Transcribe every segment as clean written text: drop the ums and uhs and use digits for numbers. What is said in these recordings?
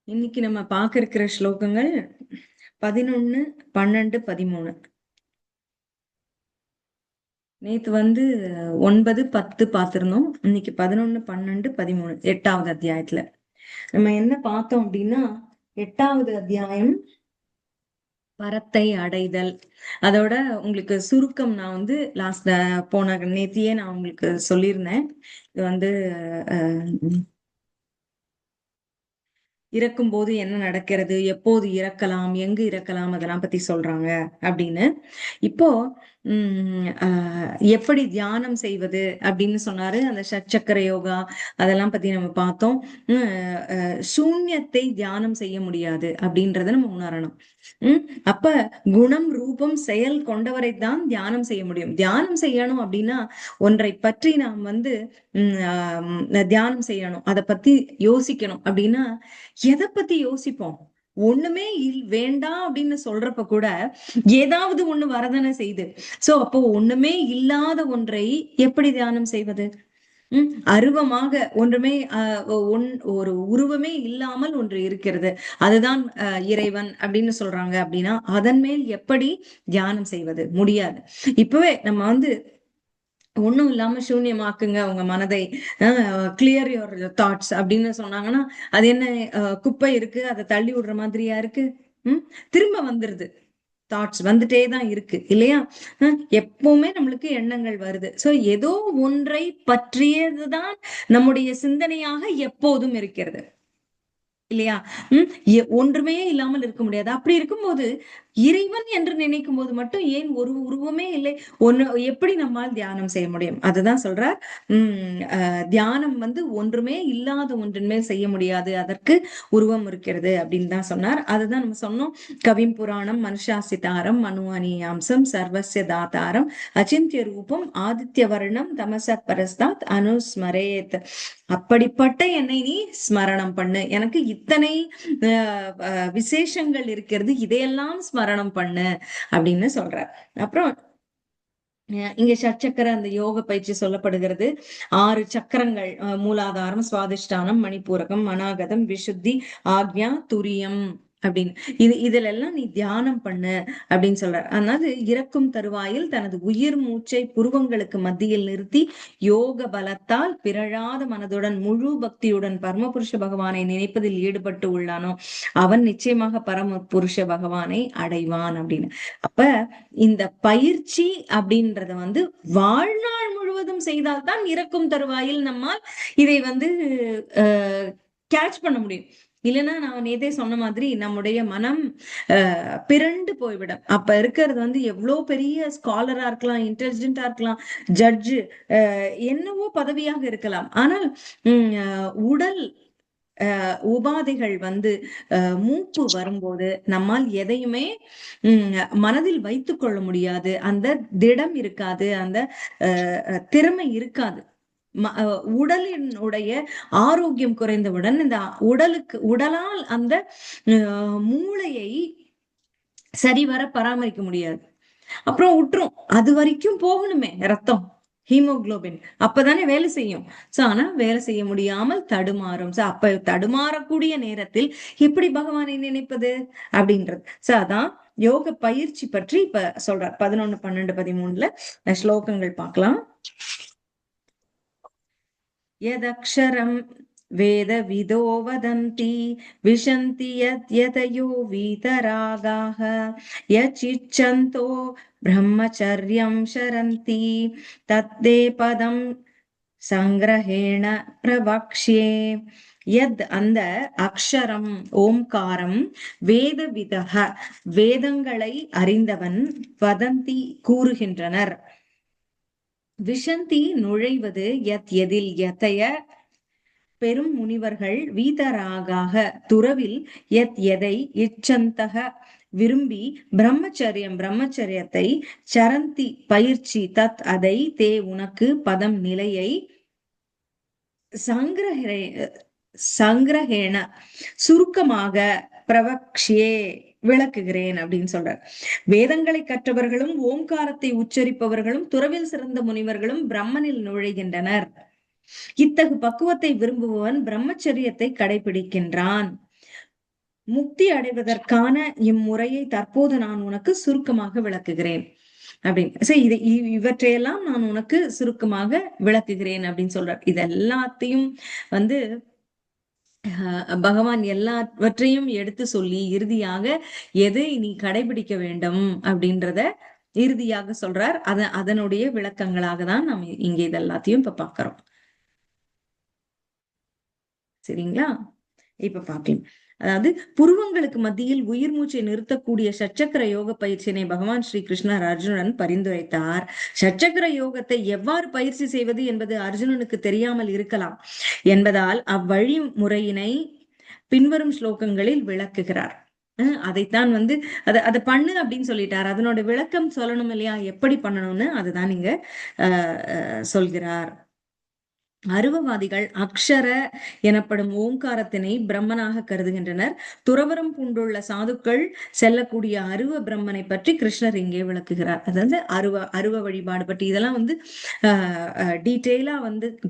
இன்னைக்கு நம்ம பார்க்க இருக்கிற ஸ்லோகங்கள் 11, 12, 13. நேத்து 9, 10 பார்த்திருந்தோம். இன்னைக்கு 11, 12, 13 8வது அத்தியாயத்துல நம்ம என்ன பார்த்தோம் அப்படின்னா, 8வது அத்தியாயம் பரத்தை அடைதல். அதோட உங்களுக்கு சுருக்கம் நான் லாஸ்ட் போன நேத்தியே நான் உங்களுக்கு சொல்லியிருந்தேன். இது இறக்கும் போது என்ன நடக்கிறது, எப்போது இறக்கலாம், எங்கு இறக்கலாம், அதெல்லாம் பத்தி சொல்றாங்க அப்படின்னு. இப்போ எப்படி தியானம் செய்வது அப்படின்னு சொன்னாரு. அந்த ஷட்சக்கர யோகா அதெல்லாம் பத்தி நம்ம பார்த்தோம். சூன்யத்தை தியானம் செய்ய முடியாது அப்படின்றத நம்ம உணரணும். உம் அப்ப குணம் ரூபம் செயல் கொண்டவரைத்தான் தியானம் செய்ய முடியும். தியானம் செய்யணும் அப்படின்னா ஒன்றை பற்றி நாம் தியானம் செய்யணும், அதை பத்தி யோசிக்கணும் அப்படின்னா எதை பத்தி யோசிப்போம்? ஒண்ணுமே வேண்டாம் அப்படின்னு சொல்றப்ப கூட ஏதாவது ஒண்ணு வரதானே செய்யுது. சோ அப்போ ஒண்ணுமே இல்லாத ஒன்றை எப்படி தியானம் செய்வது? அருவமாக ஒன்றுமே ஒரு உருவமே இல்லாமல் ஒன்று இருக்கிறது, அதுதான் இறைவன் அப்படின்னு சொல்றாங்க. அப்படின்னா அதன் மேல் எப்படி தியானம் செய்வது? முடியாது. இப்பவே நம்ம ஒண்ணும் இல்லாம சூன்யமாக்குங்க உங்க மனதை, கிளியர் யுவர் தாட்ஸ் அப்படின்னு சொன்னாங்கன்னா அது என்ன? குப்பை இருக்கு, அதை தள்ளி விடுற மாதிரியா இருக்கு? திரும்ப வந்துருது. தாட்ஸ் வந்துட்டே தான் இருக்கு இல்லையா? எப்பவுமே நம்மளுக்கு எண்ணங்கள் வருது. சோ ஏதோ ஒன்றை பற்றியதுதான் நம்முடைய சிந்தனையாக எப்போதும் இருக்கிறது இல்லையா? ஒன்றுமே இல்லாமல் இருக்க முடியாது. அப்படி இருக்கும்போது இறைவன் என்று நினைக்கும் போது மட்டும் ஏன் ஒரு உருவமே இல்லை? ஒண்ணு எப்படி நம்மால் தியானம் செய்ய முடியும்? அதுதான் சொல்றார். தியானம் ஒன்றுமே இல்லாத ஒன்றின் மேல் செய்ய முடியாது, அதற்கு உருவம் இருக்கிறது அப்படின்னு தான் சொன்னார். அதுதான் நம்ம சொன்னோம். கவிம் புராணம் மனுஷாசிதாரம் மனு அனியாம்சம் சர்வசிய தாத்தாரம் அச்சிந்திய ரூபம் ஆதித்ய வர்ணம் தமசத் பரஸ்தாத் அனுஸ்மரேத். அப்படிப்பட்ட என்னை நீ ஸ்மரணம் பண்ணு. எனக்கு இத்தனை விசேஷங்கள் இருக்கிறது, இதையெல்லாம் ஸ்மரணம் பண்ணு அப்படின்னு சொல்ற. அப்புறம் இங்க ஷட்சக்கர அந்த யோக பயிற்சி சொல்லப்படுகிறது. 6 சக்கரங்கள், மூலாதாரம், சுவாதிஷ்டானம், மணிப்பூரகம், அநாகதம், விசுத்தி, ஆக்ஞா, துரியம் அப்படின்னு. இதுல எல்லாம் நீ தியானம் பண்ணு அப்படின்னு சொல்றார். அதனால இறக்கும் தருவாயில் தனது உயிர் மூச்சை புருவங்களுக்கு மத்தியில் நிறுத்தி யோக பலத்தால் பிறழாத மனதுடன் முழு பக்தியுடன் பரமபுருஷ பகவானை நினைப்பதில் ஈடுபட்டு உள்ளானோ அவன் நிச்சயமாக பரம புருஷ பகவானை அடைவான் அப்படின்னு. அப்ப இந்த பயிற்சி அப்படின்றத வாழ்நாள் முழுவதும் செய்தால்தான் இறக்கும் தருவாயில் நம்மால் இதை கேட்ச் பண்ண முடியும். இல்லைன்னா நான் நேத்தே சொன்ன மாதிரி நம்முடைய மனம் பிறண்டு போய்விடும். அப்ப இருக்கிறது எவ்வளவு பெரிய ஸ்காலரா இருக்கலாம், இன்டெலிஜென்டா இருக்கலாம், ஜட்ஜு, என்னவோ பதவியாக இருக்கலாம். ஆனால் உடல் உபாதைகள் மூப்பு வரும்போது நம்மால் எதையுமே மனதில் வைத்துக் கொள்ள முடியாது. அந்த திடம் இருக்காது, அந்த திறமை இருக்காது. உடலினுடைய ஆரோக்கியம் குறைந்தவுடன் இந்த உடலால் அந்த மூளையை சரிவர பராமரிக்க முடியாது. அப்புறம் விட்டுரும். அது வரைக்கும் போகணுமே ரத்தம், ஹீமோகுளோபின், அப்பதானே வேலை செய்யும். சோ ஆனா வேலை செய்ய முடியாமல் தடுமாறும். சோ அப்ப தடுமாறக்கூடிய நேரத்தில் எப்படி பகவானை நினைப்பது அப்படின்றது. சோ அதான் யோக பயிற்சி பற்றி இப்ப சொல்றார். 11, 12, 13 ஸ்லோகங்கள் பார்க்கலாம். யதக்ஷரம் வேத விதோ வதந்தி விஷந்தி யதயோ வீதராகாக யசிச்சந்தோ பிரம்மச்சர்யம் சரந்தி தத்தே பதம் சங்கிரஹேண பிரவக்ஷ்யே. யத் அந்த அக்ஷரம் ஓம்காரம் வேத விதக வேதங்களை அறிந்தவன் வதந்தி கூறுகின்றனர். விஷந்தி நுழைவது யத் எதில் யதய பெரும் முனிவர்கள் வீதராகாக துறவில் யத் எதை இச்சந்தக விரும்பி பிரம்மச்சரியத்தை சரந்தி பயிற்சி தத் அதை தே உனக்கு பதம் நிலையை சங்கிரஹேண சுருக்கமாக பிரவக்ஷியே விளக்குகிறேன் அப்படின்னு சொல்றார். வேதங்களை கற்றவர்களும் ஓம்காரத்தை உச்சரிப்பவர்களும் துறவில் சிறந்த முனிவர்களும் பிரம்மனில் நுழைகின்றனர். இத்தகு பக்குவத்தை விரும்புபவன் பிரம்மச்சரியத்தை கடைபிடிக்கின்றான். முக்தி அடைவதற்கான இம்முறையை தற்போது நான் உனக்கு சுருக்கமாக விளக்குகிறேன் அப்படின்னு. சரி, இவற்றையெல்லாம் நான் உனக்கு சுருக்கமாக விளக்குகிறேன் அப்படின்னு சொல்றார். இது எல்லாத்தையும் வந்து பகவான் எல்லாவற்றையும் எடுத்து சொல்லி இறுதியாக எதை நீ கடைபிடிக்க வேண்டும் அப்படின்றத இறுதியாக சொல்றார். அதனுடைய விளக்கங்களாக தான் நம்ம இங்க இது எல்லாத்தையும் இப்ப பாக்குறோம். சரிங்களா? இப்ப பாக்கலாம். அதாவது புருவங்களுக்கு மத்தியில் உயிர் மூச்சை நிறுத்தக்கூடிய ஷட்சக்கர யோக பயிற்சியினை பகவான் ஸ்ரீ கிருஷ்ணர் அர்ஜுனன் பரிந்துரைத்தார். ஷட்சக்கர யோகத்தை எவ்வாறு பயிற்சி செய்வது என்பது அர்ஜுனனுக்கு தெரியாமல் இருக்கலாம் என்பதால் அவ்வழிமுறையினை பின்வரும் ஸ்லோகங்களில் விளக்குகிறார். அதைத்தான் அதை பண்ணு அப்படின்னு சொல்லிட்டார். அதனோட விளக்கம் சொல்லணும் இல்லையா, எப்படி பண்ணணும்னு அதுதான் நீங்க சொல்கிறார். அருவவாதிகள் அக்ஷர எனப்படும் ஓங்காரத்தினை பிரம்மனாக கருதுகின்றனர். துறவரம் பூண்டுள்ள சாதுக்கள் செல்லக்கூடிய அருவ பிரம்மனை பற்றி கிருஷ்ணர் இங்கே விளக்குகிறார். அதாவது அருவ வழிபாடு பற்றி இதெல்லாம் டீட்டெயிலா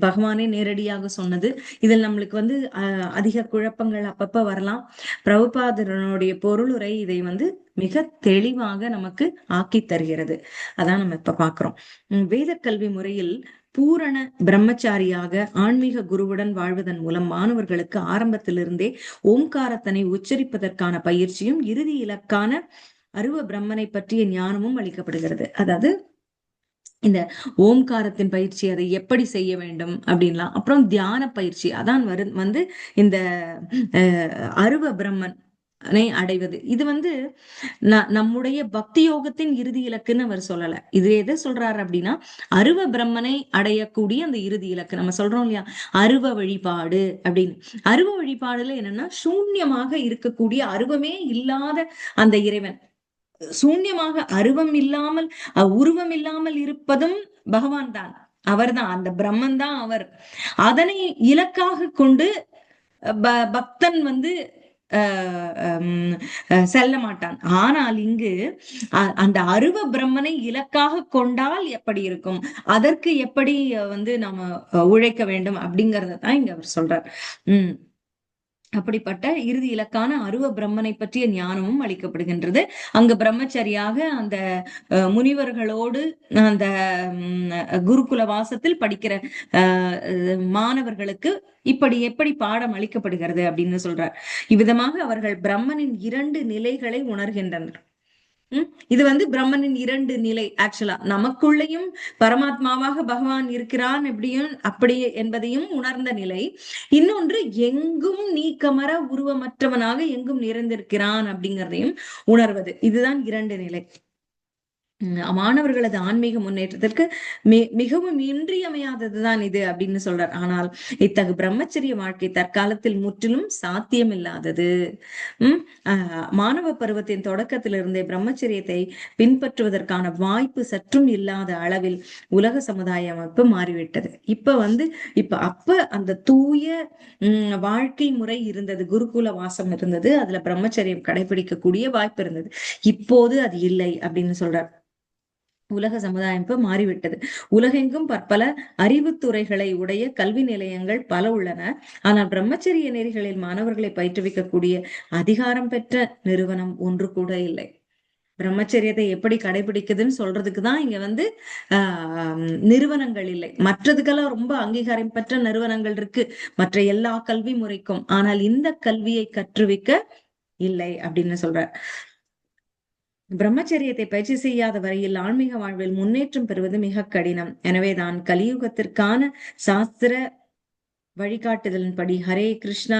பகவானே நேரடியாக சொன்னது. இதில் நம்மளுக்கு அதிக குழப்பங்கள் அப்பப்ப வரலாம். பிரபுபாதனுடைய பொருளுரை இதை மிக தெளிவாக நமக்கு ஆக்கி தருகிறது. அதான் நம்ம இப்ப பாக்குறோம். வேத கல்வி முறையில் பூரண பிரம்மச்சாரியாக ஆன்மீக குருவுடன் வாழ்வதன் மூலம் மாணவர்களுக்கு ஆரம்பத்திலிருந்தே ஓம்காரத்தனை உச்சரிப்பதற்கான பயிற்சியும் இறுதி இலக்கான அருவ பிரம்மனை பற்றிய ஞானமும் அளிக்கப்படுகிறது. அதாவது இந்த ஓம்காரத்தின் பயிற்சி, அதை எப்படி செய்ய வேண்டும் அப்படின்லாம், அப்புறம் தியான பயிற்சி, அதான் இந்த அருவ பிரம்மன் அடைவது. இது நம்முடைய பக்தி யோகத்தின் இறுதி இலக்குன்னு அவர் சொல்லல. இது எதை சொல்றாரு அப்படின்னா, அருவ பிரம்மனை அடையக்கூடிய அந்த இறுதி இலக்கு. நம்ம சொல்றோம் இல்லையா, அருவ வழிபாடு அப்படின்னு. அருவ வழிபாடுல என்னன்னா, சூன்யமாக இருக்கக்கூடிய, அருவமே இல்லாத அந்த இறைவன், சூன்யமாக அருவம் இல்லாமல் உருவம் இல்லாமல் இருப்பதும் பகவான் தான். அவர்தான், அந்த பிரம்மன் தான் அவர். அதனை இலக்காக கொண்டு பக்தன் செல்ல மாட்டான். ஆனால் இங்கு அந்த அருவ பிரம்மனை இலக்காக கொண்டால் எப்படி இருக்கும், அதற்கு எப்படி நாம உழைக்க வேண்டும் அப்படிங்கறத தான் இங்க அவர் சொல்றார். அப்படிப்பட்ட இறுதி இலக்கான அருவ பிரம்மனை பற்றிய ஞானமும் அளிக்கப்படுகின்றது. அங்கு பிரம்மச்சரியாக அந்த முனிவர்களோடு அந்த குருகுல வாசத்தில் படிக்கிற மாணவர்களுக்கு இப்படி எப்படி பாடம் அளிக்கப்படுகிறது அப்படின்னு சொல்றார். இவ்விதமாக அவர்கள் பிரம்மனின் 2 நிலைகளை உணர்கின்றனர். இது பிரம்மனின் 2 நிலை. ஆக்சுவலா நமக்குள்ளேயும் பரமாத்மாவாக பகவான் இருக்கிறான் எப்படியும் அப்படி என்பதையும் உணர்ந்த நிலை. இன்னொன்று, எங்கும் நீக்கமர உருவமற்றவனாக எங்கும் நிறைந்திருக்கிறான் அப்படிங்கிறதையும் உணர்வது. இதுதான் 2 நிலை. மாணவர்களது ஆன்மீக முன்னேற்றத்திற்கு மிகவும் இன்றியமையாததுதான் இது அப்படின்னு சொல்றார். ஆனால் இத்தகு பிரம்மச்சரிய வாழ்க்கை தற்காலத்தில் முற்றிலும் சாத்தியம் இல்லாதது. மாணவ பருவத்தின் தொடக்கத்திலிருந்தே பிரம்மச்சரியத்தை பின்பற்றுவதற்கான வாய்ப்பு சற்றும் இல்லாத அளவில் உலக சமுதாய அமைப்பு மாறிவிட்டது. அப்ப அந்த தூய வாழ்க்கை முறை இருந்தது, குருகுல வாசம் இருந்தது, அதுல பிரம்மச்சரியம் கடைபிடிக்கக்கூடிய வாய்ப்பு இருந்தது. இப்போது அது இல்லை அப்படின்னு சொல்றார். உலக சமுதாயம் மாறிவிட்டது. உலகெங்கும் பற்பல அறிவுத்துறைகளை உடைய கல்வி நிலையங்கள் பல உள்ளன. ஆனால் பிரம்மச்சரிய நெறிகளில் மாணவர்களை பயிற்றுவிக்கக்கூடிய அதிகாரம் பெற்ற நிறுவனம் ஒன்று கூட இல்லை. பிரம்மச்சரியத்தை எப்படி கடைபிடிக்குதுன்னு சொல்றதுக்குதான் இங்க நிறுவனங்கள் இல்லை. மற்றதுக்கெல்லாம் ரொம்ப அங்கீகாரம் பெற்ற நிறுவனங்கள் இருக்கு, மற்ற எல்லா கல்வி முறைக்கும். ஆனால் இந்த கல்வியை கற்றுவிக்க இல்லை அப்படின்னு சொல்ற. பிரம்மச்சரியத்தை பயிற்சி செய்யாத வரையில் ஆன்மீக வாழ்வில் முன்னேற்றம் பெறுவது மிக கடினம். எனவேதான் கலியுகத்திற்கான சாஸ்திர வழிகாட்டுதலின்படி ஹரே கிருஷ்ணா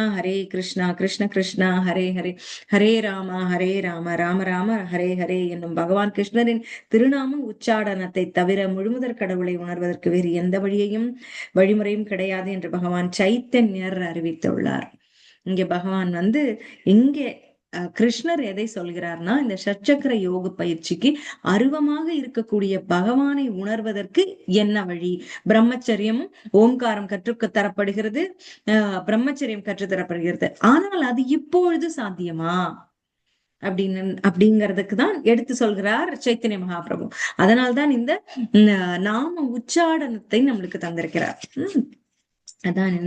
கிருஷ்ண கிருஷ்ணா ஹரே ஹரே, ஹரே ராம ராம ராம ஹரே ஹரே என்னும் பகவான் கிருஷ்ணரின் திருநாம உச்சாடனத்தை தவிர முழுமுதற் கடவுளை உணர்வதற்கு வேறு எந்த வழிமுறையும் கிடையாது என்று பகவான் சைத்தன்யர் அறிவித்துள்ளார். இங்க பகவான் இங்கே கிருஷ்ணர் எதை சொல்கிறார்னா, இந்த ஷட்சக்கர யோக பயிற்சிக்கு அருவமாக இருக்கக்கூடிய பகவானை உணர்வதற்கு என்ன வழி? பிரம்மச்சரியமும் ஓம்காரம் கற்றுத்தரப்படுகிறது, பிரம்மச்சரியம் கற்றுத்தரப்படுகிறது. ஆனால் அது இப்பொழுது சாத்தியமா அப்படிங்கிறதுக்கு தான் எடுத்து சொல்கிறார் சைத்தன்ய மகாபிரபு. அதனால்தான் இந்த நாம உச்சாடனத்தை நம்மளுக்கு தந்திருக்கிறார். அதான்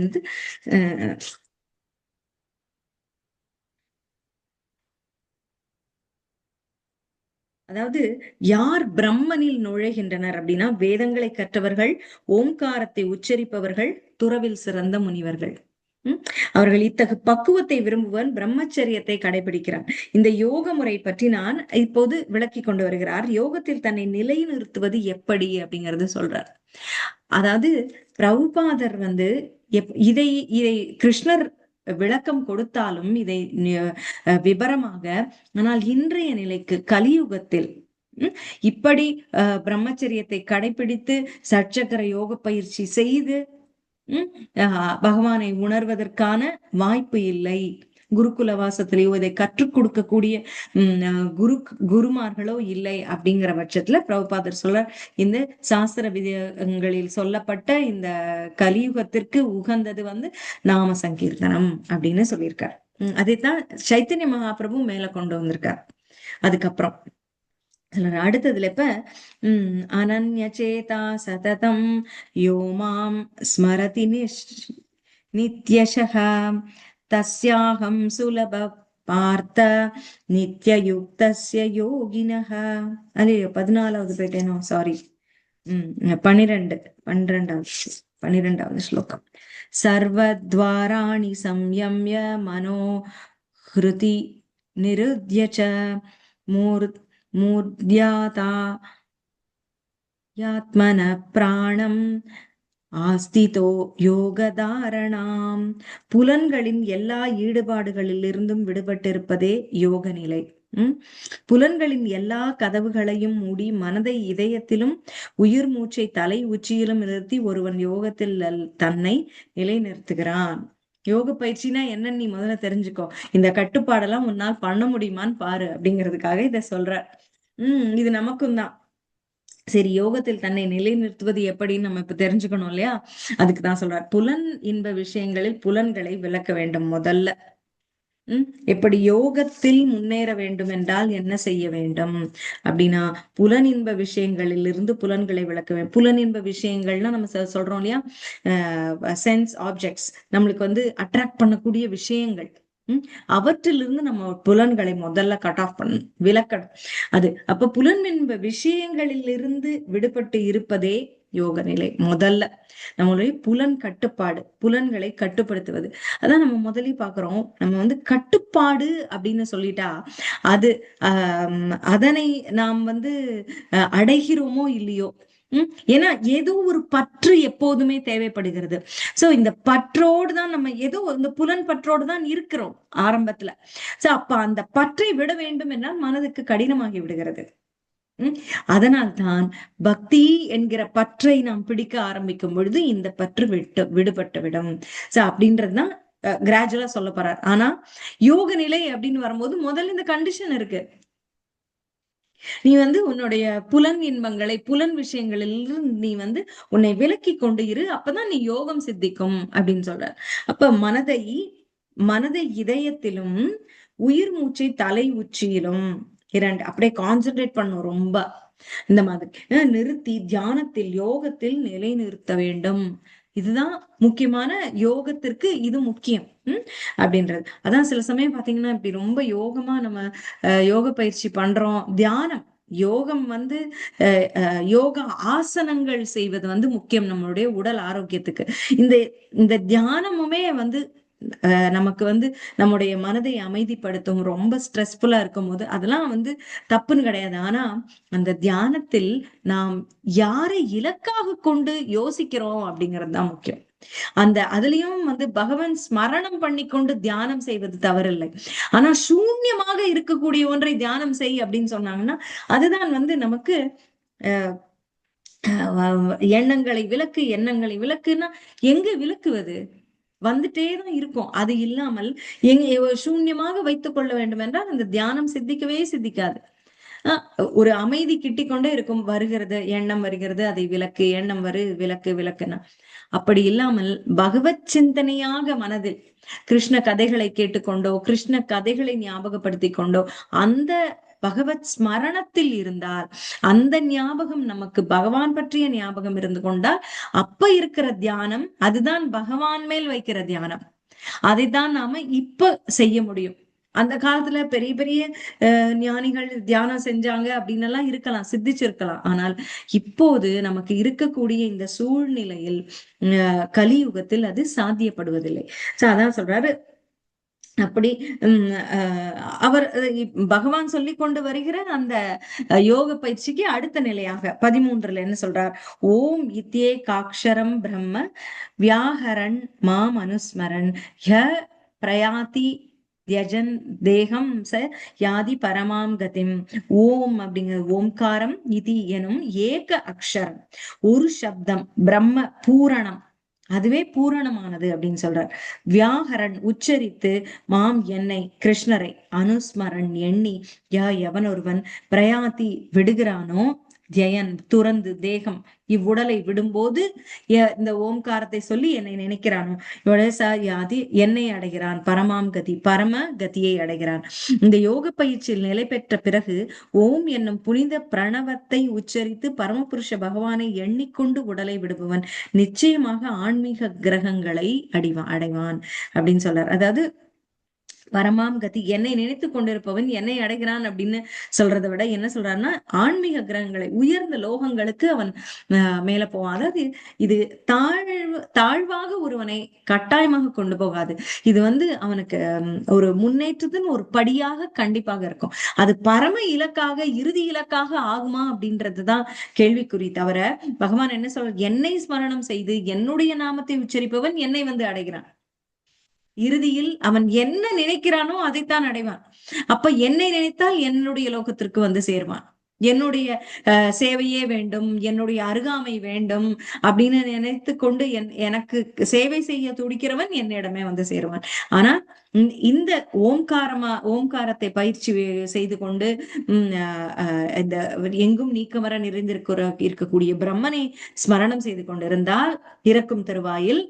அதாவது யார் பிரம்மனில் நுழைகின்றனர் அப்படின்னா வேதங்களை கற்றவர்கள், ஓம்காரத்தை உச்சரிப்பவர்கள், துறவில் சிறந்த முனிவர்கள். அவர்கள் இத்தகு பக்குவத்தை விரும்புவன் பிரம்மச்சரியத்தை கடைபிடிக்கிறான். இந்த யோக முறை பற்றி நான் இப்போது விளக்கி கொண்டு வருகிறார். யோகத்தில் தன்னை நிலைநிறுத்துவது எப்படி அப்படிங்கறது சொல்றார். அதாவது பிரபுபாதர் வந்து இதை இதை கிருஷ்ணர் விளக்கம் கொடுத்தாலும் இதை விபரமாக, ஆனால் இன்றைய நிலைக்கு கலியுகத்தில் இப்படி பிரம்மச்சரியத்தை கடைபிடித்து சட்சக்கர யோக பயிற்சி செய்து பகவானை உணர்வதற்கான வாய்ப்பு இல்லை. குருகுல வாசத்திலேயோ இதை கற்றுக் கொடுக்கக்கூடிய குருமார்களோ இல்லை. அப்படிங்கிற பட்சத்துல பிரபுபாதர் சொல்ல இந்த சாஸ்திர விதங்களில் சொல்லப்பட்ட இந்த கலியுகத்திற்கு உகந்தது வந்து நாம சங்கீர்த்தனம் அப்படின்னு சொல்லியிருக்கார். அதைத்தான் சைத்தன்ய மகாபிரபு மேல கொண்டு வந்திருக்கார். அதுக்கப்புறம் அடுத்ததுல இப்ப அனன்ய சேதா சததம் யோ மாம் ஸ்மரதி நித்யஷஹ தஸ்யாஹம் சுலப பார்த்த நித்யயுக்தஸ்ய யோகினஹ. அது 14வது பேட்டேனோ, சாரி 12வது ஸ்லோகம். சர்வத்வாராணி சம்யம்ய மனோ ஹ்ருதி நிருத்ய ச மூர்த்யாதா யாத்மன பிராணம் ஆஸ்திதோ யோகதாரணாம். புலன்களின் எல்லா ஈடுபாடுகளில் இருந்தும் விடுபட்டிருப்பதே யோக நிலை. புலன்களின் எல்லா கதவுகளையும் மூடி மனதை இதயத்திலும் உயிர் மூச்சை தலை உச்சியிலும் நிறுத்தி ஒருவன் யோகத்தில் தன்னை நிலைநிறுத்துகிறான். யோக பயிற்சினா என்னன்னு நீ முதல்ல தெரிஞ்சுக்கோ. இந்த கட்டுப்பாடெல்லாம் உன்னால் பண்ண முடியுமான்னு பாரு அப்படிங்கிறதுக்காக இதை சொல்ற. இது நமக்கும் தான். சரி, யோகத்தில் தன்னை நிலைநிறுத்துவது எப்படின்னு நம்ம இப்ப தெரிஞ்சுக்கணும் இல்லையா? அதுக்குதான் சொல்றார். புலன் இன்ப விஷயங்களில் புலன்களை விளக்க வேண்டும். முதல்ல எப்படி யோகத்தில் முன்னேற வேண்டும் என்றால் என்ன செய்ய வேண்டும் அப்படின்னா, புலனின்ப விஷயங்களில் இருந்து புலன்களை விளக்க வேண்டும். புலனின்ப விஷயங்கள்னா நம்ம சொல்றோம் இல்லையா, சென்ஸ் ஆப்ஜெக்ட்ஸ், நம்மளுக்கு வந்து அட்ராக்ட் பண்ணக்கூடிய விஷயங்கள், அவற்றிலிருந்து நம்ம புலன்களை முதல்ல கட் ஆஃப் பண்ணணும், விளக்கணும். அது அப்ப புலனின்ப விஷயங்களில் இருந்து விடுபட்டு இருப்பதே யோக நிலை. முதல்ல நம்மளுடைய புலன் கட்டுப்பாடு, புலன்களை கட்டுப்படுத்துவது. அதான் நம்ம முதலே பாக்குறோம். நம்ம வந்து கட்டுப்பாடு அப்படின்னு சொல்லிட்டா அது அதனை நாம் வந்து அடைகிறோமோ இல்லையோ, ஏன்னா ஏதோ ஒரு பற்று எப்போதுமே தேவைப்படுகிறது. சோ இந்த பற்றோடு தான் நம்ம ஏதோ இந்த புலன் பற்றோடு தான் இருக்கிறோம் ஆரம்பத்துல. சோ அப்ப அந்த பற்றை விட வேண்டும் என்றால் மனதுக்கு கடினமாகி விடுகிறது. அதனால்தான் பக்தி என்கிற பற்றை நாம் பிடிக்க ஆரம்பிக்கும் பொழுது இந்த பற்று விடுபட்டு விடும். சோ அப்படின்றதுதான் கிராஜுவலா சொல்ல போறார். ஆனா யோக நிலை அப்படின்னு வரும்போது முதல்ல இந்த கண்டிஷன் இருக்கு. நீ வந்து உன்னுடைய புலன் இன்பங்களை, புலன் விஷயங்களில் நீ வந்து உன்னை விலக்கி கொண்டு இரு, அப்பதான் நீ யோகம் சித்திக்கும் அப்படின்னு சொல்ற. அப்ப மனதை இதயத்திலும் உயிர் மூச்சை தலை உச்சியிலும் இரண்டு அப்படியே கான்சென்ட்ரேட் பண்ணும். ரொம்ப இந்த மாதிரி நிறுத்தி தியானத்தில் யோகத்தில் நிலை நிறுத்த வேண்டும். இதுதான் முக்கியமான யோகத்திற்கு இது முக்கியம் அப்படின்றது. அதான் சில சமயம் பாத்தீங்கன்னா இப்படி ரொம்ப யோகமா நம்ம யோக பயிற்சி பண்றோம், தியானம் யோகம் வந்து யோகா ஆசனங்கள் செய்வது வந்து முக்கியம் நம்மளுடைய உடல் ஆரோக்கியத்துக்கு. இந்த இந்த தியானமுமே வந்து நமக்கு வந்து நம்முடைய மனதை அமைதிப்படுத்தும். ரொம்ப ஸ்ட்ரெஸ்ஃபுல்லா இருக்கும் போது அதெல்லாம் வந்து தப்புன்னு கிடையாது. ஆனா அந்த தியானத்தில் நாம் யாரை இலக்காக கொண்டு யோசிக்கிறோம் அப்படிங்கிறது தான் முக்கியம். அதுலயும் வந்து பகவான் ஸ்மரணம் பண்ணி கொண்டு தியானம் செய்வது தவறில்லை. ஆனா சூன்யமாக இருக்கக்கூடிய ஒன்றை தியானம் செய் அப்படின்னு சொன்னாங்கன்னா அதுதான் வந்து நமக்கு எண்ணங்களை விளக்குன்னா எங்க விளக்குவது? வந்துட்டேதான் இருக்கும். அது இல்லாமல் சூன்யமாக வைத்துக் கொள்ள வேண்டும் என்றால் அந்த தியானம் சித்திக்கவே சித்திக்காது. ஒரு அமைதி கிட்டிக் கொண்டே இருக்கும். வருகிறது எண்ணம், வருகிறது அதை விளக்கு, எண்ணம் விளக்குன்னா அப்படி இல்லாமல் பகவத் சிந்தனையாக மனதில் கிருஷ்ண கதைகளை கேட்டுக்கொண்டோ, கிருஷ்ண கதைகளை ஞாபகப்படுத்தி கொண்டோ அந்த பகவத் ஸ்மரணத்தில் இருந்தால், அந்த ஞாபகம் நமக்கு பகவான் பற்றிய ஞாபகம் இருந்து கொண்டால் அப்ப இருக்கிற தியானம் அதுதான் பகவான் மேல் வைக்கிற தியானம். அதைத்தான் நாம இப்ப செய்ய முடியும். அந்த காலத்துல பெரிய பெரிய ஞானிகள் தியானம் செஞ்சாங்க அப்படின்னு எல்லாம் இருக்கலாம், சித்திச்சிருக்கலாம். ஆனால் இப்போது நமக்கு இருக்கக்கூடிய இந்த சூழ்நிலையில் கலியுகத்தில் அது சாத்தியப்படுவதில்லை. சோ அதான் சொல்றாரு. அப்படி அவர் பகவான் சொல்லி கொண்டு வருகிற அந்த யோக பயிற்சிக்கு அடுத்த நிலையாக 13ல என்ன சொல்றார்? ஓம் இத்யே காக்ஷரம் பிரம்ம வியாஹரன் மாம் அனுஸ்மரன் ய பிரயாதி யஜன் தேகம் ச யாதி பரமாம் கதிம். ஓம் அப்படிங்கிற ஓம்காரம் இதி எனும் ஏக அக்ஷரம், ஒரு சப்தம், பிரம்ம பூரணம், அதுவே பூரணமானது அப்படின்னு சொல்றார். வியாகரன் உச்சரித்து, மாம் என்னை கிருஷ்ணரை, அனுஸ்மரன் எண்ணி, எவன் ஒருவன் பிரயாத்தி விடுகிறானோ, ஜெயன் துறந்து தேகம் இவ்வுடலை விடும்போது இந்த ஓம்காரத்தை சொல்லி என்னை நினைக்கிறானோ, யாதி என்னை அடைகிறான், பரமாம் கதி பரம கதியை அடைகிறான். இந்த யோக பயிற்சியில் நிலை பெற்ற பிறகு ஓம் என்னும் புனித பிரணவத்தை உச்சரித்து பரமபுருஷ பகவானை எண்ணிக்கொண்டு உடலை விடுபவன் நிச்சயமாக ஆன்மீக கிரகங்களை அடைவான் அப்படின்னு சொல்றார். அதாவது பரமாம் கதி, என்னை நினைத்து கொண்டிருப்பவன் என்னை அடைகிறான் அப்படின்னு சொல்றதை விட என்ன சொல்றாருன்னா, ஆன்மீக கிரகங்களை, உயர்ந்த லோகங்களுக்கு அவன் மேல போவான். அதாவது இது தாழ்வாக ஒருவனை கட்டாயமாக கொண்டு போகாது. இது அவனுக்கு ஒரு முன்னேற்றத்தின் ஒரு படியாக கண்டிப்பாக இருக்கும். அது பரம இலக்காக, இறுதி இலக்காக ஆகுமா அப்படின்றதுதான் கேள்விக்குறி. தவிர பகவான் என்ன சொல்ற, என்னை ஸ்மரணம் செய்து என்னுடைய நாமத்தை உச்சரிப்பவன் என்னை அடைகிறான். இறுதியில் அவன் என்ன நினைக்கிறானோ அதைத்தான் அடைவான். அப்ப என்னை நினைத்தால் என்னுடைய லோகத்திற்கு சேர்வான். என்னுடைய சேவையே வேண்டும், என்னுடைய அருகாமை வேண்டும் அப்படின்னு நினைத்து கொண்டு எனக்கு சேவை செய்ய துடிக்கிறவன் என்னிடமே சேருவான். ஆனா இந்த ஓம்காரத்தை பயிற்சி செய்து கொண்டு இந்த எங்கும் நீக்கமர இருக்கக்கூடிய பிரம்மனை ஸ்மரணம் செய்து கொண்டிருந்தால் இறக்கும் தருவாயில்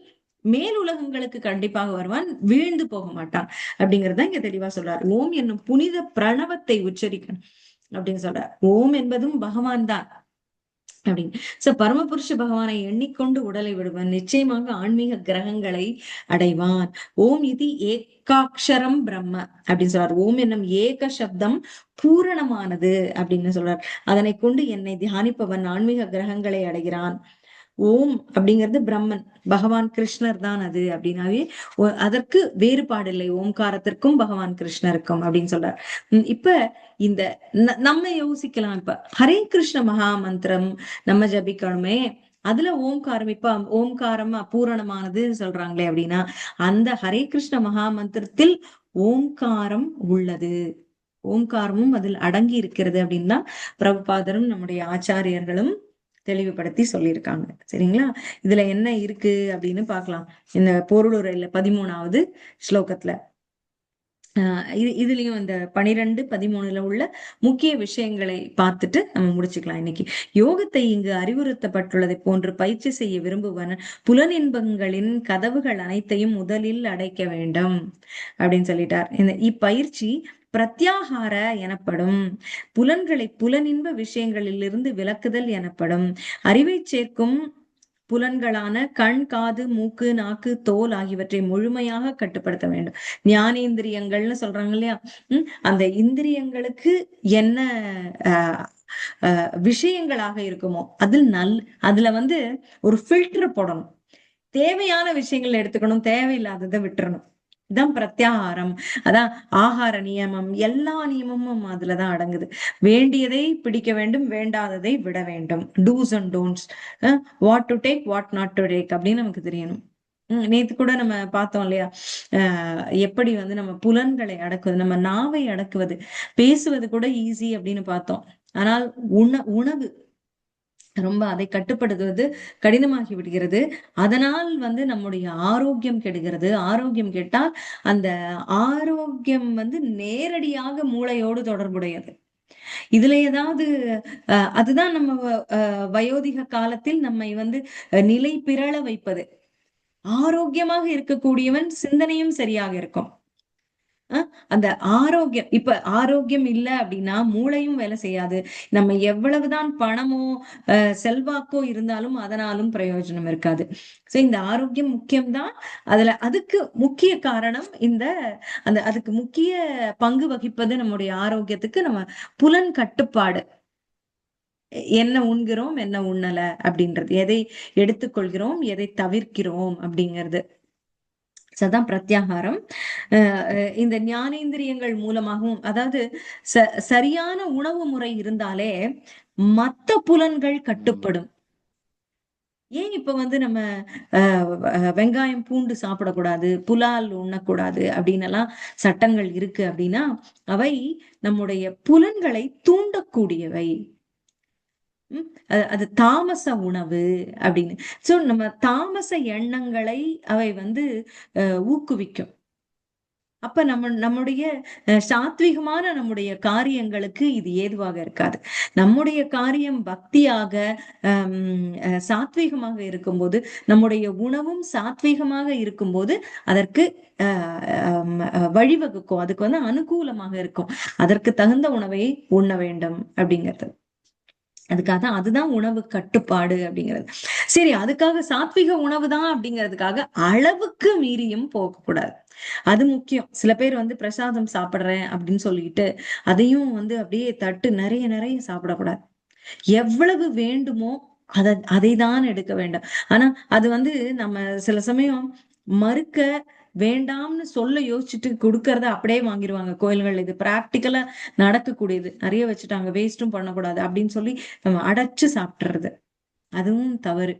மேல் உலகங்களுக்கு கண்டிப்பாக வருவான், வீழ்ந்து போக மாட்டான் அப்படிங்கறத இங்க தெளிவா சொல்றார். ஓம் என்னும் புனித பிரணவத்தை உச்சரிக்கணும் அப்படின்னு சொல்றார். ஓம் என்பதும் பகவான் தான் அப்படின்னு. சோ பரமபுருஷ பகவானை எண்ணிக்கொண்டு உடலை விடுவான், நிச்சயமாக ஆன்மீக கிரகங்களை அடைவான். ஓம் இது ஏகாட்சரம் பிரம்ம அப்படின்னு சொல்றார். ஓம் என்னும் ஏக சப்தம் பூரணமானது அப்படின்னு சொல்றார். அதனை கொண்டு என்னை தியானிப்பவன் ஆன்மீக கிரகங்களை அடைகிறான். ஓம் அப்படிங்கிறது பிரம்மன், பகவான் கிருஷ்ணர் தான் அது அப்படின்னாவே அதற்கு வேறுபாடு இல்லை, ஓம்காரத்திற்கும் பகவான் கிருஷ்ணருக்கும் அப்படின்னு சொல்றார். இப்ப இந்த நம்ம யோசிக்கலாம், இப்ப ஹரே கிருஷ்ண மகா மந்திரம் நம்ம ஜபிக்கணுமே, அதுல ஓம்காரம், இப்ப ஓம்காரம் அபூரணமானது சொல்றாங்களே அப்படின்னா, அந்த ஹரே கிருஷ்ண மகா மந்திரத்தில் ஓம்காரம் உள்ளது, ஓம்காரமும் அதில் அடங்கி இருக்கிறது அப்படின்னு தான் பிரபுபாதரும் நம்முடைய ஆச்சாரியர்களும் தெளிவுபடுத்தி சொல்லியிருக்காங்க. சரிங்களா? இதுல என்ன இருக்கு அப்படின்னு பாக்கலாம். இந்த பொருளுரையில 13வது ஸ்லோகத்துல இதுலயும் இந்த 12, 13ல உள்ள முக்கிய விஷயங்களை பார்த்துட்டு நம்ம முடிச்சுக்கலாம் இன்னைக்கு. யோகத்தை இங்கு அறிவுறுத்தப்பட்டுள்ளதை போன்று பயிற்சி செய்ய விரும்புவன் புலனின்பங்களின் கதவுகள் அனைத்தையும் முதலில் அடைக்க வேண்டும் அப்படின்னு சொல்லிட்டார். இந்த இப்பயிற்சி பிரத்யாகார எனப்படும். புலன்களை புலனின்ப விஷயங்களிலிருந்து விலக்குதல் எனப்படும். அறிவை சேர்க்கும் புலன்களான கண், காது, மூக்கு, நாக்கு, தோல் ஆகியவற்றை முழுமையாக கட்டுப்படுத்த வேண்டும். ஞானேந்திரியங்கள்னு சொல்றாங்க இல்லையா? அந்த இந்திரியங்களுக்கு என்ன விஷயங்களாக இருக்குமோ அதுல ஒரு ஃபில்டர் போடணும். தேவையான விஷயங்கள் எடுத்துக்கணும், தேவையில்லாததை விட்டுறணும். இதான் பிரத்யாகாரம். அதான் ஆகார நியமம், எல்லா நியமமும் அதுலதான் அடங்குது. வேண்டியதை பிடிக்க வேண்டும், வேண்டாததை விட வேண்டும். Do's and don'ts, what to take, what not to take அப்படின்னு நமக்கு தெரியணும். நேத்து கூட நம்ம பார்த்தோம் இல்லையா, எப்படி நம்ம புலன்களை அடக்குவது, நம்ம நாவை அடக்குவது, பேசுவது கூட ஈஸி அப்படின்னு பார்த்தோம். ஆனால் உணவு ரொம்ப அதை கட்டுப்படுத்துவது கடினமாகி விடுகிறது. அதனால் நம்முடைய ஆரோக்கியம் கெடுகிறது. ஆரோக்கியம் கெட்டால் அந்த ஆரோக்கியம் நேரடியாக மூளையோடு தொடர்புடையது. இதுல ஏதாவது அதுதான் நம்ம வயோதிக காலத்தில் நம்மை நிலை பிறழ வைப்பது. ஆரோக்கியமாக இருக்கக்கூடியவன் சிந்தனையும் சரியாக இருக்கும். அந்த ஆரோக்கியம், இப்ப ஆரோக்கியம் இல்ல அப்படின்னா மூளையும் வேலை செய்யாது. நம்ம எவ்வளவுதான் பணமோ செல்வாக்கோ இருந்தாலும் அதனாலும் பிரயோஜனம் இருக்காது. சோ இந்த ஆரோக்கியம் முக்கியம்தான். அதுக்கு முக்கிய காரணம் அதுக்கு முக்கிய பங்கு வகிப்பது நம்முடைய ஆரோக்கியத்துக்கு நம்ம புலன் கட்டுப்பாடு. என்ன உண்கிறோம், என்ன உண்ணல அப்படின்றது, எதை எடுத்துக்கொள்கிறோம், எதை தவிர்க்கிறோம் அப்படிங்கிறது. சதான் பிரத்யாகாரம். இந்த ஞானேந்திரியங்கள் மூலமாகவும், அதாவது சரியான உணவு முறை இருந்தாலே மத்த புலன்கள் கட்டுப்படும். ஏன் இப்ப வந்து நம்ம வெங்காயம் பூண்டு சாப்பிடக்கூடாது, புலால் உண்ணக்கூடாது அப்படின்னு எல்லாம் சட்டங்கள் இருக்கு அப்படின்னா, அவை நம்முடைய புலன்களை தூண்டக்கூடியவை. அது தாமச உணவு அப்படின்னு. சோ நம்ம தாமச எண்ணங்களை அவை வந்து ஊக்குவிக்கும். அப்ப நம்முடைய சாத்வீகமான நம்முடைய காரியங்களுக்கு இது ஏதுவாக இருக்காது. நம்முடைய காரியம் பக்தியாக சாத்வீகமாக இருக்கும்போது, நம்முடைய உணவும் சாத்வீகமாக இருக்கும்போது அதற்கு வழிவகுக்கும். அதுக்கு வந்து அனுகூலமாக இருக்கும். அதற்கு தகுந்த உணவை உண்ண வேண்டும் அப்படிங்கிறது. அதுக்காக அதுதான் உணவு கட்டுப்பாடு அப்படிங்கிறது. சரி, அதுக்காக சாத்விக உணவு தான் அப்படிங்கிறதுக்காக அளவுக்கு மீறியும் போகக்கூடாது. அது முக்கியம். சில பேர் வந்து பிரசாதம் சாப்பிடுறேன் அப்படின்னு சொல்லிட்டு அதையும் வந்து அப்படியே தட்டு நிறைய நிறைய சாப்பிடக்கூடாது. எவ்வளவு வேண்டுமோ அதை தான் எடுக்க வேண்டும். ஆனா அது வந்து நம்ம சில சமயம் மறுக்க வேண்டாம்னு சொல்ல யோசிச்சுட்டு கொடுக்கறத அப்படியே வாங்கிடுவாங்க கோயில்கள். இது பிராக்டிக்கலா நடக்கக்கூடியது. நிறைய வச்சுட்டாங்க, வேஸ்டும் பண்ணக்கூடாது அப்படின்னு சொல்லி நம்ம அடைச்சு சாப்பிட்டுறது, அதுவும் தவறு.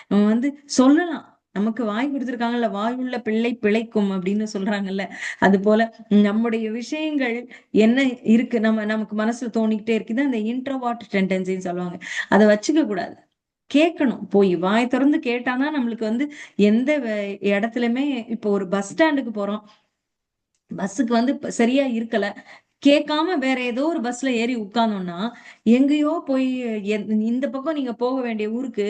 நம்ம வந்து சொல்லலாம், நமக்கு வாய் கொடுத்துருக்காங்கல்ல, வாயுள்ள பிள்ளை பிழைக்கும் அப்படின்னு சொல்றாங்கல்ல. அது போல நம்முடைய விஷயங்கள் என்ன இருக்கு, நமக்கு மனசுல தோணிக்கிட்டே இருக்குது, அந்த இன்ட்ரோவாட் டெண்டன்சின்னு சொல்லுவாங்க. அதை வச்சுக்க கூடாது. கேட்கணும். போய் வாய் திறந்து கேட்டாதான் நம்மளுக்கு வந்து எந்த இடத்துலயுமே. இப்போ ஒரு பஸ் ஸ்டாண்டுக்கு போறோம், பஸ்ஸுக்கு வந்து சரியா இருக்கல, கேட்காம வேற ஏதோ ஒரு பஸ்ல ஏறி உட்கார்ந்தோம்னா எங்கேயோ போய் இந்த பக்கம் நீங்க போக வேண்டிய ஊருக்கு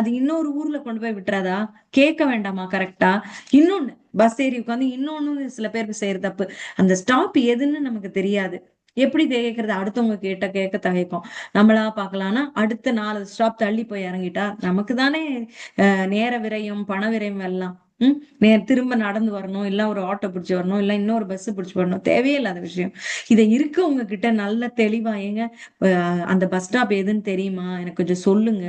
அது இன்னொரு ஊர்ல கொண்டு போய் விட்டுறாதா? கேட்க வேண்டாமா கரெக்டா? இன்னொன்னு, பஸ் ஏறி உட்காந்து இன்னொன்னு சில பேருக்கு செய்யற தப்பு, அந்த ஸ்டாப் எதுன்னு நமக்கு தெரியாது. எப்படி கேட்கறது? அடுத்தவங்க கேட்க தகைக்கும். நம்மளா பாக்கலாம்னா அடுத்த 4 ஸ்டாப் தள்ளி போய் இறங்கிட்டா நமக்கு தானே நேர விரயம், பண விரயம் எல்லாம். திரும்ப நடந்து வரணும், இல்ல ஒரு ஆட்டோ பிடிச்சு வரணும், இல்ல இன்னொரு பஸ் பிடிச்சு வரணும். தேவையில்லாத விஷயம். இதை இருக்கு உங்ககிட்ட நல்ல தெளிவா, ஏங்க அந்த பஸ் ஸ்டாப் எதுன்னு தெரியுமா, எனக்கு கொஞ்சம் சொல்லுங்க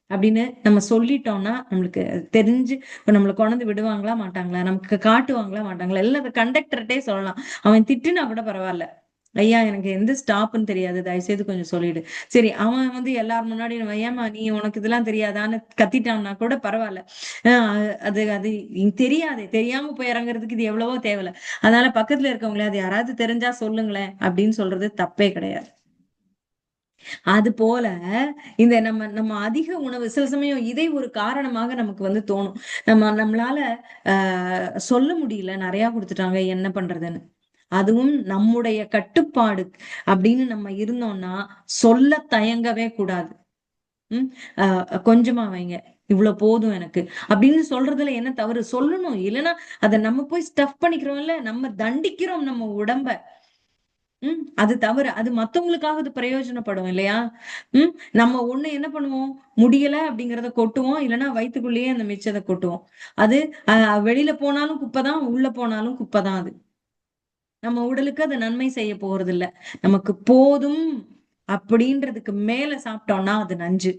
அப்படின்னு நம்ம சொல்லிட்டோம்னா நம்மளுக்கு தெரிஞ்சு நம்மளை கொண்டு விடுவாங்களா மாட்டாங்களா, நமக்கு காட்டுவாங்களா மாட்டாங்களா, இல்ல அந்த கண்டக்டர்கிட்டே சொல்லலாம். அவன் திட்டுனா கூட பரவாயில்ல, ஐயா எனக்கு எந்த ஸ்டாப்னு தெரியாது, தயவுசெய்து கொஞ்சம் சொல்லிடு. சரி, அவன் வந்து எல்லாரும் முன்னாடி ஏமா நீ உனக்கு இதெல்லாம் தெரியாதான்னு கத்திட்டான்னா கூட பரவாயில்ல. அது அது தெரியாது, தெரியாம போய் இறங்குறதுக்கு இது எவ்வளவோ தேவையில்ல. அதனால பக்கத்துல இருக்கவங்களே அது யாராவது தெரிஞ்சா சொல்லுங்களேன் அப்படின்னு சொல்றது தப்பே கிடையாது. அது போல இந்த நம்ம நம்ம அதிக உணவு சில சமயம் இதை ஒரு காரணமாக நமக்கு வந்து தோணும். நம்மளால சொல்ல முடியல, நிறைய கொடுத்துட்டாங்க, என்ன பண்றதுன்னு. அதுவும் நம்முடைய கட்டுப்பாடு அப்படின்னு நம்ம இருந்தோம்னா சொல்ல தயங்கவே கூடாது. கொஞ்சமா வைங்க, இவ்வளவு போதும் எனக்கு அப்படின்னு சொல்றதுல என்ன தவறு? சொல்லணும். இல்லைன்னா அதை நம்ம போய் ஸ்டஃப் பண்ணிக்கிறோம்ல, நம்ம தண்டிக்கிறோம் நம்ம உடம்ப. அது தவறு. அது மத்தவங்களுக்காக அது பிரயோஜனப்படும் இல்லையா? உம் நம்ம ஒண்ணு என்ன பண்ணுவோம், முடியல அப்படிங்கறத கொட்டுவோம், இல்லைன்னா வயித்துக்குள்ளேயே அந்த மிச்சத்தை கொட்டுவோம். அது வெளியில போனாலும் குப்பைதான், உள்ள போனாலும் குப்பைதான். அது நம்ம உடலுக்கு அது நன்மை செய்ய போறது இல்ல. நமக்கு போதும் அப்படின்றதுக்கு மேல சாப்பிட்டோம்னா அது நஞ்சு.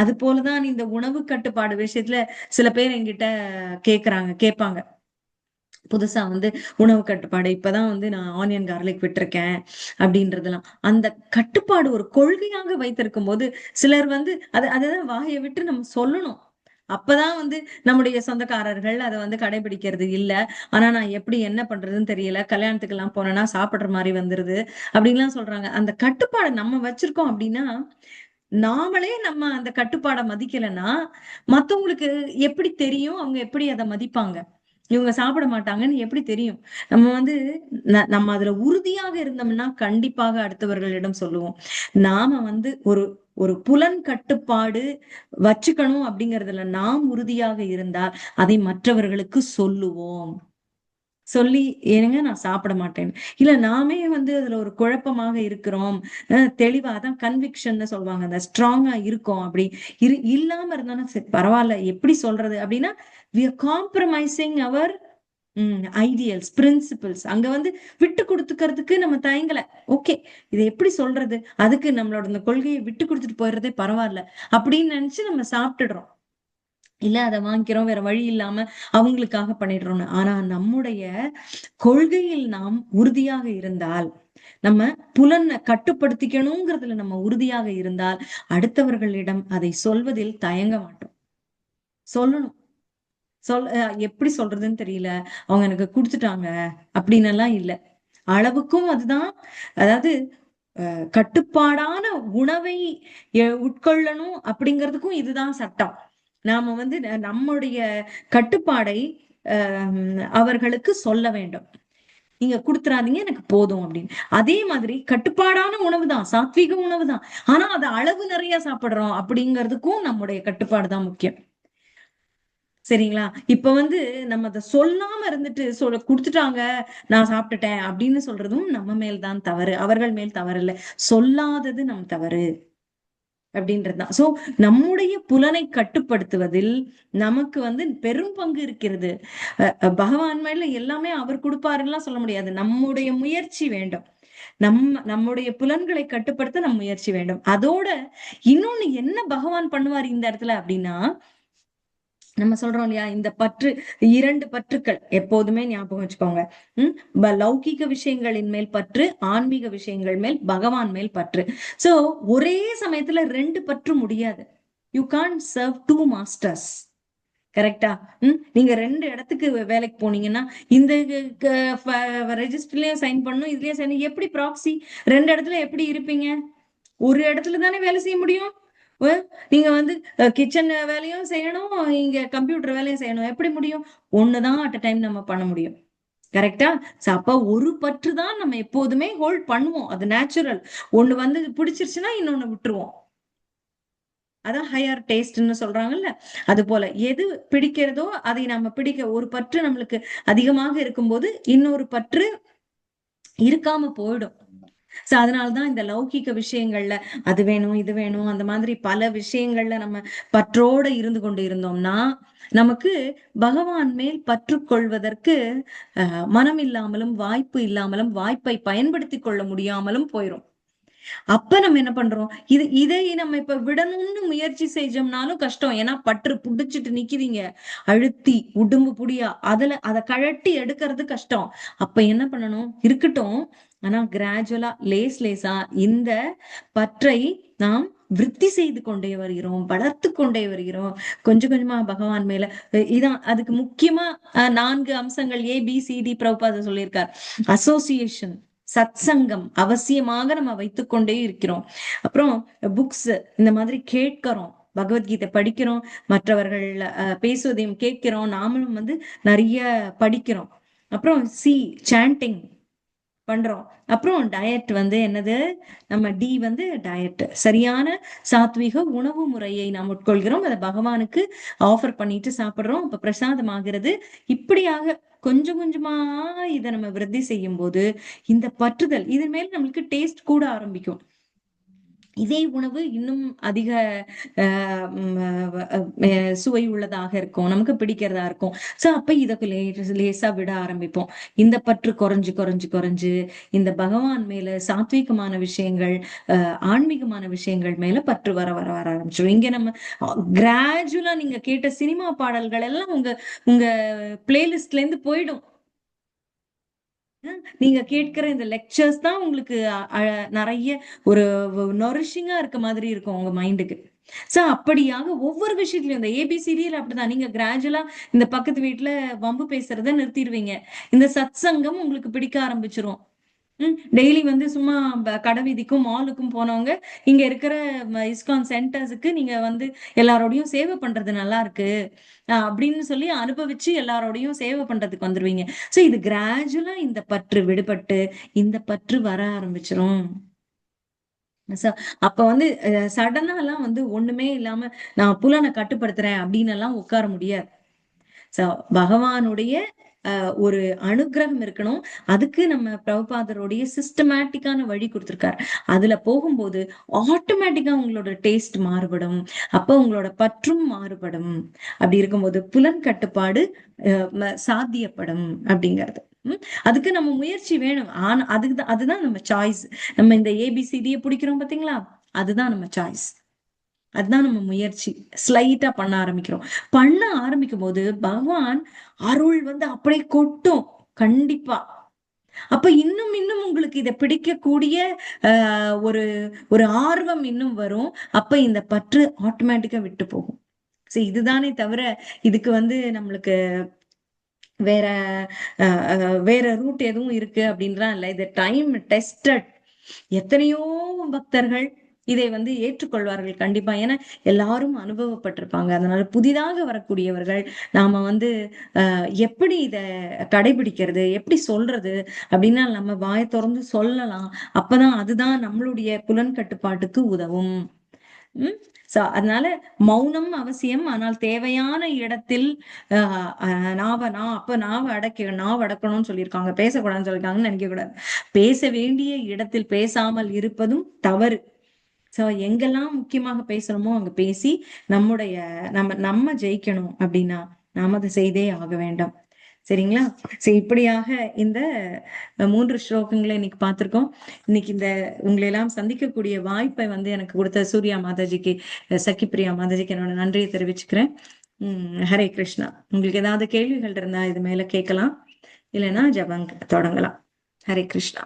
அது போலதான் இந்த உணவு கட்டுப்பாடு விஷயத்துல சில பேர் என்கிட்ட கேட்பாங்க. புதுசா வந்து உணவு கட்டுப்பாடு இப்பதான் வந்து நான் ஆனியன் கார்லிக் விட்டுருக்கேன் அப்படின்றதெல்லாம். அந்த கட்டுப்பாடு ஒரு கொள்கையாக வைத்திருக்கும் போது சிலர் வந்து அதுதான் வாயை விட்டு நம்ம சொல்லணும். அப்பதான் வந்து நம்முடைய சொந்தக்காரர்கள் அதை வந்து கடைபிடிக்கிறது இல்ல. ஆனா நான் எப்படி என்ன பண்றதுன்னு தெரியல, கல்யாணத்துக்கு எல்லாம் போனேன்னா சாப்பிடுற மாதிரி வந்துருது அப்படின்லாம் சொல்றாங்க. அந்த கட்டுப்பாடு நம்ம வச்சிருக்கோம் அப்படின்னா, நாமளே நம்ம அந்த கட்டுப்பாடை மதிக்கலைன்னா மத்தவங்களுக்கு எப்படி தெரியும், அவங்க எப்படி அதை மதிப்பாங்க? இவங்க சாப்பிட மாட்டாங்கன்னு எப்படி தெரியும்? நம்ம வந்து நம்ம அதுல உறுதியாக இருந்தோம்னா கண்டிப்பாக அடுத்தவர்களிடம் சொல்லுவோம். நாம வந்து ஒரு ஒரு புலன் கட்டுப்பாடு வச்சுக்கணும் அப்படிங்கறதுல நாம் உறுதியாக இருந்தால் அதை மற்றவர்களுக்கு சொல்லுவோம். சொல்லி ஏனுங்க நான் சாப்பிட மாட்டேன். இல்ல நாமே வந்து அதுல ஒரு குழப்பமாக இருக்கிறோம். தெளிவா அதான் கன்விக்ஷன்னு சொல்லுவாங்க. அந்த ஸ்ட்ராங்கா இருக்கோம். அப்படி இல்லாம இருந்தானா சரி பரவால்ல. எப்படி சொல்றது? அப்படின்னா we are compromising our ideals, principles. அங்க வந்து விட்டு குடுத்துக்கிறதுக்கு நம்ம தயங்கல. ஓகே. இத எப்படி சொல்றது? அதுக்கு நம்மளோட இந்த கொள்கையை விட்டு குடுத்துட்டு போயிறதே பரவால்ல. அப்படின்னு நினைச்சு நம்ம சாப்பிட்டுடுறோம். இல்ல அத வாங்கிக்கிறோம். வேற வழி இல்லாம அவங்களுக்காக பண்ணிடுறோம்னு. ஆனா நம்முடைய கொள்கையில் நாம் உறுதியாக இருந்தால், நம்ம புலன கட்டுப்படுத்திக்கணுங்கிறதுல நம்ம உறுதியாக இருந்தால், அடுத்தவர்களிடம் அதை சொல்வதில் தயங்க மாட்டோம். சொல்லணும். எப்படி சொல்றதுன்னு தெரியல. அவங்க எனக்கு குடுத்துட்டாங்க அப்படின்னு எல்லாம் இல்ல. அளவுக்கும் அதுதான். அதாவது கட்டுப்பாடான உணவை உட்கொள்ளணும் அப்படிங்கிறதுக்கும் இதுதான் சட்டம். நாம வந்து நம்முடைய கட்டுப்பாடை அவர்களுக்கு சொல்ல வேண்டும். நீங்க குடுத்துறாதீங்க எனக்கு போதும் அப்படின்னு. அதே மாதிரி கட்டுப்பாடான உணவு தான், சாத்வீக உணவு தான். ஆனா அது அளவு நிறைய சாப்பிடுறோம் அப்படிங்கிறதுக்கும் நம்முடைய கட்டுப்பாடு தான் முக்கியம். சரிங்களா? இப்ப வந்து நம்ம அத சொல்லாம இருந்துட்டு குடுத்துட்டாங்க, நான் சாப்பிட்டுட்டேன் அப்படின்னு சொல்றதும் நம்ம மேல் தான் தவறு. அவர்கள் மேல் தவறு இல்ல. சொல்லாதது நம் தவறு. அப்படின்றதுதான். சோ நம்முடைய புலனை கட்டுப்படுத்துவதில் நமக்கு வந்து பெரும் பங்கு இருக்கிறது. பகவான் மேல எல்லாமே அவர் கொடுப்பாருலாம் சொல்ல முடியாது. நம்முடைய முயற்சி வேண்டும். நம்முடைய புலன்களை கட்டுப்படுத்த நம் முயற்சி வேண்டும். அதோட இன்னொன்னு என்ன பகவான் பண்ணுவார் இந்த இடத்துல அப்படின்னா, நம்ம சொல்றோம் இல்லையா இந்த பற்று, இரண்டு பற்றுக்கள் எப்போதுமே ஞாபகம் வச்சுக்கோங்க. உம் லௌகீக விஷயங்களின் மேல் பற்று, ஆன்மீக விஷயங்கள் மேல் பகவான் மேல் பற்று. சோ ஒரே சமயத்துல ரெண்டு பற்று முடியாது. You can't serve two masters. கரெக்டா? நீங்க ரெண்டு இடத்துக்கு வேலைக்கு போனீங்கன்னா இந்த ரெஜிஸ்டர்லயும் சைன் பண்ணும், இதுலயும் சைன், எப்படி ப்ராக்சி ரெண்டு இடத்துல எப்படி இருப்பீங்க? ஒரு இடத்துல தானே வேலை செய்ய முடியும். நீங்க வந்து கிச்சன் வேலையும் செய்யணும், இங்க கம்ப்யூட்டர் வேலையும் செய்யணும். எப்படி முடியும்? ஒண்ணுதான் அட் அ டைம் நம்ம பண்ண முடியும். கரெக்டா? அப்ப ஒரு பற்று தான் நம்ம எப்போதுமே ஹோல்ட் பண்ணுவோம். அது நேச்சுரல். ஒண்ணு வந்து பிடிச்சிருச்சுன்னா இன்னொன்னு விட்டுருவோம். அதான் ஹையர் டேஸ்ட்ன்னு சொல்றாங்கல்ல. அது போல எது பிடிக்கிறதோ அதை நம்ம பிடிக்க ஒரு பற்று நம்மளுக்கு அதிகமாக இருக்கும்போது இன்னொரு பற்று இருக்காம போயிடும். சோ அதனாலதான் இந்த லௌகிக விஷயங்கள்ல அது வேணும், இது வேணும், அந்த மாதிரி பல விஷயங்கள்ல நம்ம பற்றோட இருந்து கொண்டு இருந்தோம்னா, நமக்கு பகவான் மேல் பற்று கொள்வதற்கு மனம் இல்லாமலும், வாய்ப்பு இல்லாமலும், வாய்ப்பை பயன்படுத்திக் கொள்ள முடியாமலும் போயிரும். அப்ப நம்ம என்ன பண்றோம்? இதை நம்ம இப்ப விடணும்னு முயற்சி செஞ்சோம்னாலும் கஷ்டம். ஏன்னா பற்று புடிச்சிட்டு நிக்கிறீங்க. அழுத்தி உடும்பு புடியா அத கழட்டி எடுக்கிறது கஷ்டம். அப்ப என்ன பண்ணணும்? இருக்கட்டும். ஆனா கிராஜுவலா லேசா இந்த பற்றை நாம் விருத்தி செய்து கொண்டே வருகிறோம், வளர்த்து கொண்டே வருகிறோம். கொஞ்சம் கொஞ்சமா பகவான் மேல இதான் அதுக்கு முக்கியமா 4 அம்சங்கள் ABCD பிரபுபாதா சொல்லியிருக்கார். அசோசியேஷன், சத்சங்கம் அவசியமாக நம்ம வைத்துக்கொண்டே இருக்கிறோம். அப்புறம் புக்ஸ் இந்த மாதிரி கேட்கிறோம், பகவத்கீதை படிக்கிறோம், மற்றவர்கள் பேசுவதையும் கேட்கிறோம், நாமளும் வந்து நிறைய படிக்கிறோம். அப்புறம் சாண்டிங் பண்றோம். அப்புறம் டயட் வந்து என்னது? நம்ம வந்து டயட். சரியான சாத்வீக உணவு முறையை நாம் உட்கொள்கிறோம். அதை பகவானுக்கு ஆஃபர் பண்ணிட்டு சாப்பிடுறோம். அப்ப பிரசாதம் ஆகிறது. இப்படியாக கொஞ்சம் கொஞ்சமா இதை நம்ம விருத்தி செய்யும் போது இந்த பற்றுதல் இதன் மேல நம்மளுக்கு டேஸ்ட் கூட ஆரம்பிக்கும். இதே உணவு இன்னும் அதிக சுவை உள்ளதாக இருக்கும், நமக்கு பிடிக்கிறதா இருக்கும். சோ அப்ப இத லேசா விட ஆரம்பிப்போம். இந்த பற்று குறைஞ்சு குறைஞ்சு குறைஞ்சு இந்த பகவான் மேல சாத்வீகமான விஷயங்கள், ஆன்மீகமான விஷயங்கள் மேல பற்று வர வர வர ஆரம்பிச்சிடும். இங்க நம்ம கிராஜுவலா நீங்க கேட்ட சினிமா பாடல்கள் எல்லாம் உங்க உங்க பிளேலிஸ்ட்ல இருந்து போயிடும். நீங்க கேட்கிற இந்த லெக்சர்ஸ் தான் உங்களுக்கு நிறைய ஒரு நொரிஷிங்கா இருக்க மாதிரி இருக்கும் உங்க மைண்டுக்கு. சோ அப்படியாக ஒவ்வொரு விஷயத்திலயும் இந்த ABCDல அப்படிதான். நீங்க கிராஜுவலா இந்த பக்கத்து வீட்டுல வம்பு பேசுறத நிறுத்திடுவீங்க. இந்த சத் சங்கம் உங்களுக்கு பிடிக்க ஆரம்பிச்சிரும். டெய்லி வந்து சும்மா கடை வீதிக்கும் மாலுக்கும் போனவங்க இங்க இருக்கிற இஸ்கான் சென்டர்ஸுக்கு நீங்க வந்து எல்லாரோடையும் சேவை பண்றது நல்லா இருக்கு அப்படின்னு சொல்லி அனுபவிச்சு எல்லாரோடையும் சேவை பண்றதுக்கு வந்துருவீங்க. சோ இது கிராஜுவலா இந்த பற்று விடுபட்டு இந்த பற்று வர ஆரம்பிச்சிரும். சோ அப்ப வந்து சடனா எல்லாம் வந்து ஒண்ணுமே இல்லாம நான் புலனை கட்டுப்படுத்துறேன் அப்படின்னு எல்லாம் உட்கார முடியாது. பகவானுடைய ஒரு அனுகிரகம் இருக்கணும். அதுக்கு நம்ம பிரபுபாதருடைய சிஸ்டமேட்டிக்கான வழி கொடுத்திருக்காரு. அதுல போகும்போது ஆட்டோமேட்டிக்கா உங்களோட டேஸ்ட் மாறுபடும். அப்ப உங்களோட பற்றும் மாறுபடும். அப்படி இருக்கும்போது புலன் கட்டுப்பாடு சாத்தியப்படும் அப்படிங்கிறது. அதுக்கு நம்ம முயற்சி வேணும். ஆனா அதுதான் நம்ம சாய்ஸ். நம்ம இந்த ஏபிசிடியை பிடிக்கிறோம் பாத்தீங்களா, அதுதான் நம்ம சாய்ஸ். அதுதான் நம்ம முயற்சி. ஸ்லைட்டா பண்ண ஆரம்பிக்கிறோம். பண்ண ஆரம்பிக்கும் போது பகவான் அருள் அப்படியே கொட்டும். கண்டிப்பா. அப்ப இன்னும் இன்னும் உங்களுக்கு இதை பிடிக்கக்கூடிய ஒரு ஒரு ஆர்வம் இன்னும் வரும். அப்ப இந்த பற்று ஆட்டோமேட்டிக்கா விட்டு போகும். சரி, இதுதானே தவிர இதுக்கு நம்மளுக்கு வேற வேற ரூட் எதுவும் இருக்கு அப்படின்லாம் இல்லை. இது டைம் டெஸ்டட். எத்தனையோ பக்தர்கள் இதை ஏற்றுக்கொள்வார்கள் கண்டிப்பா. ஏன்னா எல்லாரும் அனுபவப்பட்டிருப்பாங்க. அதனால புதிதாக வரக்கூடியவர்கள் நாம எப்படி இத கடைபிடிக்கிறது, எப்படி சொல்றது அப்படின்னா நம்ம வாயை திறந்து சொல்லலாம். அப்பதான் அதுதான் நம்மளுடைய புலன் கட்டுப்பாட்டுக்கு உதவும். உம் அதனால மௌனம் அவசியம். ஆனால் தேவையான இடத்தில் நாவ அடக்கணும்னு சொல்லியிருக்காங்க. பேசக்கூடாதுன்னு சொல்லியிருக்காங்கன்னு நினைக்க கூடாது. பேச வேண்டிய இடத்தில் பேசாமல் இருப்பதும் தவறு. சோ எங்கெல்லாம் முக்கியமாக பேசணுமோ அங்க பேசி நம்முடைய நம்ம ஜெயிக்கணும் அப்படின்னா நாம அதை செய்தே ஆக வேண்டும். சரிங்களா? சரி, இப்படியாக இந்த 3 ஸ்லோகங்களை இன்னைக்கு பார்த்திருக்கோம். இன்னைக்கு இந்த உங்களை எல்லாம் சந்திக்கக்கூடிய வாய்ப்பை எனக்கு கொடுத்த சூர்யா மாதாஜிக்கு, சக்கிப்பிரியா மாதாஜிக்கு என்னோட நன்றியை தெரிவிச்சுக்கிறேன். ஹரே கிருஷ்ணா. உங்களுக்கு ஏதாவது கேள்விகள் இருந்தா இது மேல கேட்கலாம். இல்லைன்னா ஜபம் தொடங்கலாம். ஹரே கிருஷ்ணா.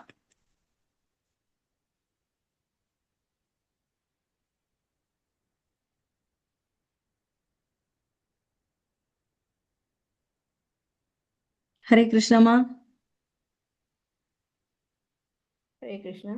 ஹரே கிருஷ்ணமா. ஹரே கிருஷ்ணா.